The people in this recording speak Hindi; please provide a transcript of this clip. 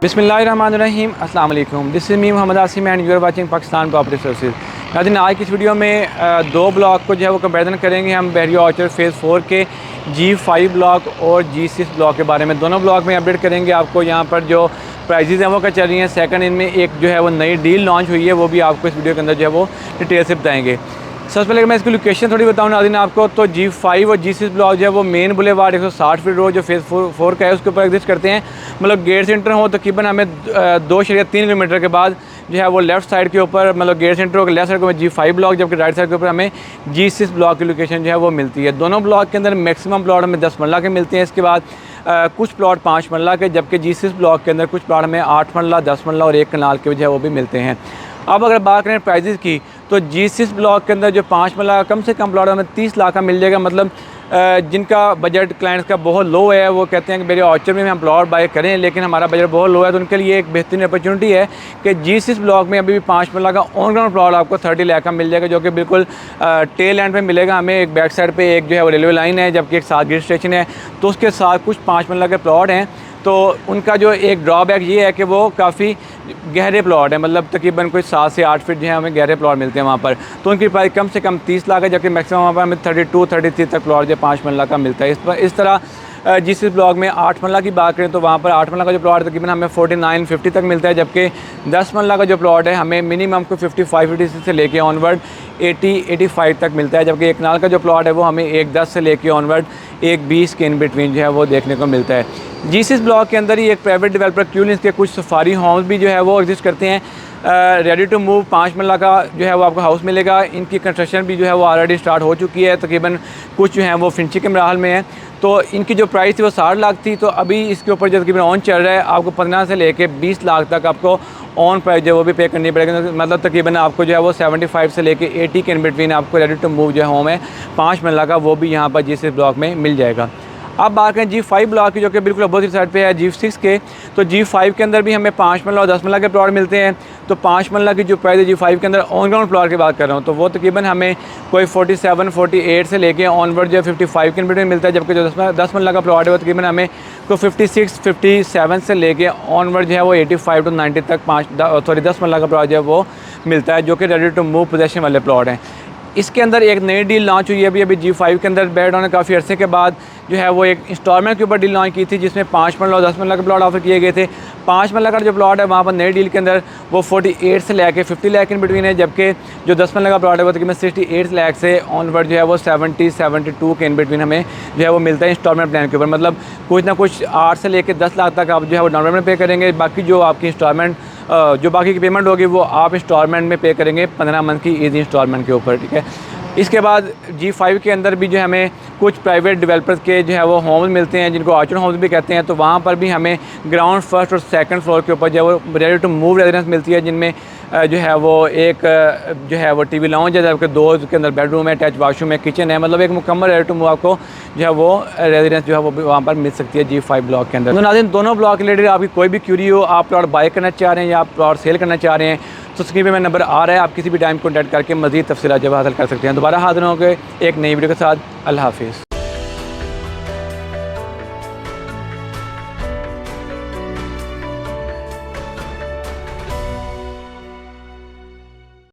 बिस्मिल्लाहिर्रहमानिर्रहीम अस्सलाम वालेकुम। This is me Mohammad Asim and you are watching Pakistan property services. नाज़रीन, आज की इस वीडियो में दो ब्लॉक को जो है वो कंपेरिजन करेंगे हम बहरी ऑर्चर्ड फेज़ 4 के G5 ब्लॉक और G6 ब्लॉक के बारे में। दोनों ब्लॉक में अपडेट करेंगे आपको। यहाँ पर जो प्राइजेज़ हैं वो क्या चल रही हैं। सेकंड, इनमें एक जो है वो नई डील लॉन्च हुई है, वो भी आपको इस वीडियो के अंदर जो है वो डिटेल से बताएंगे। सबसे पहले मैं इसकी लोकेशन थोड़ी बताऊँ नाज़रीन आपको, तो G5 और G6 ब्लॉक जो है वो मेन बुलेवार्ड 160 फीट रोड जो फेज़ 4 का है उसके ऊपर एग्जिस्ट करते हैं। मतलब गेट सेंटर हो तकरीबन हमें 2.3 किलोमीटर के बाद जो है वो लेफ़्ट साइड के ऊपर, मतलब गेट सेंटर के लेफ्ट साइड को G5 ब्लॉक, जबकि राइट साइड के ऊपर हमें G6 ब्लॉक की लोकेशन जो है वो मिलती है। दोनों ब्लॉक के अंदर मैक्सिमम प्लॉट हमें 10 मरला के मिलते हैं। इसके बाद कुछ प्लॉट 5 मरला के, जबकि G6 ब्लॉक के अंदर कुछ प्लॉट हमें 8 मरला, 10 मरला और 1 कनाल के जो है वो भी मिलते हैं। अब अगर बात करें प्राइजेज़ की, तो G6 ब्लॉक के अंदर जो 5 मरला कम से कम प्लॉट हमें 30 लाख का मिल जाएगा। मतलब जिनका बजट क्लाइंट्स का बहुत लो है, वो कहते हैं कि मेरे ऑर्चर्ड में हम प्लॉट बाय करें, लेकिन हमारा बजट बहुत लो है, तो उनके लिए एक बेहतरीन अपॉर्चुनिटी है कि G6 ब्लॉक में अभी भी 5 मरला का ऑन ग्राउंड प्लॉट आपको 30 लाख का मिल जाएगा, जो कि बिल्कुल टेल एंड पे मिलेगा हमें। एक बैक साइड पे एक जो है वो रेलवे लाइन है, जबकि एक साथ गिर स्टेशन है, तो उसके साथ कुछ 5 मरला के प्लॉट हैं। तो उनका जो एक ड्रॉबैक ये है कि वो काफ़ी गहरे प्लॉट है, मतलब तकरीबन कोई 7 से 8 फीट जो है हमें गहरे प्लॉट मिलते हैं वहाँ पर। तो उनकी प्राइस कम से कम 30 लाख है, जबकि मैक्सिमम वहाँ पर हमें 32-33 तक प्लॉट जो 5 मरला का मिलता है। इस तरह G6 ब्लॉक में 8 मरला की बात करें तो वहाँ पर 8 मरला का जो प्लॉट है तकरीबन हमें 49-50 तक मिलता है, जबकि 10 मरला का जो प्लॉट है हमें मिनिमम को 55-56 से लेके ऑनवर्ड 80-85 तक मिलता है, जबकि एक कनाल का जो प्लॉट है वो हमें 1-10 से लेके ऑनवर्ड 1-20 के इन बिटवीन जो है वो देखने को मिलता है। G6 ब्लॉक के अंदर ही एक प्राइवेट डेवलपर क्यूलिंस के कुछ सफारी होम्स भी जो है वो एग्जिस्ट करते हैं। रेडी टू मूव 5 मरला का जो है वो आपको हाउस मिलेगा। इनकी कंस्ट्रक्शन भी जो है वो ऑलरेडी स्टार्ट हो चुकी है, तकरीबन कुछ जो है वो फिनिशिंग के मराहल में है। तो इनकी जो प्राइस थी वो 60 लाख थी, तो अभी इसके ऊपर जो तकरीबन ऑन चल रहा है, आपको 15 से लेके 20 लाख तक आपको ऑन प्राइस जो है वो भी पे करनी पड़ेगी। मतलब तकरीबन आपको जो है वो 75 से लेके 80 के इन बिटवीन आपको रेडी टू मूव जो है होम है 5 मरला का, वो भी यहाँ पर G6 ब्लॉक में मिल जाएगा। अब बात करें G5 ब्लॉक की, जो कि बिल्कुल अपोजिट साइड पे है G6 के, तो G5 के अंदर भी हमें 5 मरला और 10 मरला के प्लॉट मिलते हैं। तो 5 मरला की जो प्राइस है G5 के अंदर ऑन ग्राउंड प्लॉट की बात कर रहा हूँ, तो वो तकरीबन हमें कोई 47-48 से लेके ऑनवर्ड जो है 55 के बिटवीन मिलता है, जबकि जो 10 मरला का प्लॉट है वो तकरीबन हमें कोई 56-57 से लेके ऑनवर्ड जो है वो 85-90 तक 10 मरला का प्लॉट जो है वो मिलता है, जो कि रेडी टू मूव पोजेशन वाले प्लॉट हैं। इसके अंदर एक नई डील लॉन्च हुई है अभी G5 के अंदर। बेड ने काफ़ी अरसे के बाद जो है वो एक इंस्टॉलमेंट के ऊपर डील लॉन्च की थी, जिसमें 5 मरला और 10 मरला के प्लॉट ऑफर किए गए थे। 5 मरला का जो प्लॉट है वहाँ पर नई डील के अंदर वो 48 से लेके 50 लाख इन बिटवीन है, जबकि जो 10 मरला का प्लॉट है वो तकरीबन 68 लाख से ऑनवर्ड जो है वो 70-72 के इन बिटवीन हमें जो है वो मिलता है इंस्टॉलमेंट प्लान के ऊपर। मतलब कुछ ना कुछ 8 से लेकर 10 लाख तक आप जो है वो डाउन पेमेंट पे करेंगे, बाकी जो आपकी इंस्टॉलमेंट जो बाकी की पेमेंट होगी वो आप इंस्टॉलमेंट में पे करेंगे 15 मंथ की ईजी इंस्टॉलमेंट के ऊपर, ठीक है। इसके बाद G5 के अंदर भी जो हमें कुछ प्राइवेट डेवलपर्स के जो है वो होम्स मिलते हैं, जिनको ऑर्चर्ड होम्स भी कहते हैं। तो वहाँ पर भी हमें ग्राउंड फर्स्ट और सेकंड फ्लोर के ऊपर जो है वो रेडी टू मूव रेजिडेंस मिलती है, जिनमें जो है वो एक जो है वो टीवी लाउंज है, जबकि 2 के अंदर बेडरूम है, अटैच वॉशरूम है, किचन है। मतलब एक मुकम्मल रेडी टू मूव आपको जो है वो रेजिडेंस जो है वो वहाँ पर मिल सकती है G5 ब्लॉक के अंदर। तो नाज़रीन, दोनों ब्लॉक के रिलेटेड आपकी कोई भी क्यूरी हो, आप प्लॉट बाय करना चाह रहे हैं या आप प्लॉट सेल करना चाह रहे हैं, तो स्क्रीन पे मेरा नंबर आ रहा है, आप किसी भी टाइम कॉन्टैक्ट करके मज़ीद तफसीलात जब हासिल कर सकते हैं। दोबारा हाजिर होंगे एक नई वीडियो के साथ। अल्लाह हाफिज़।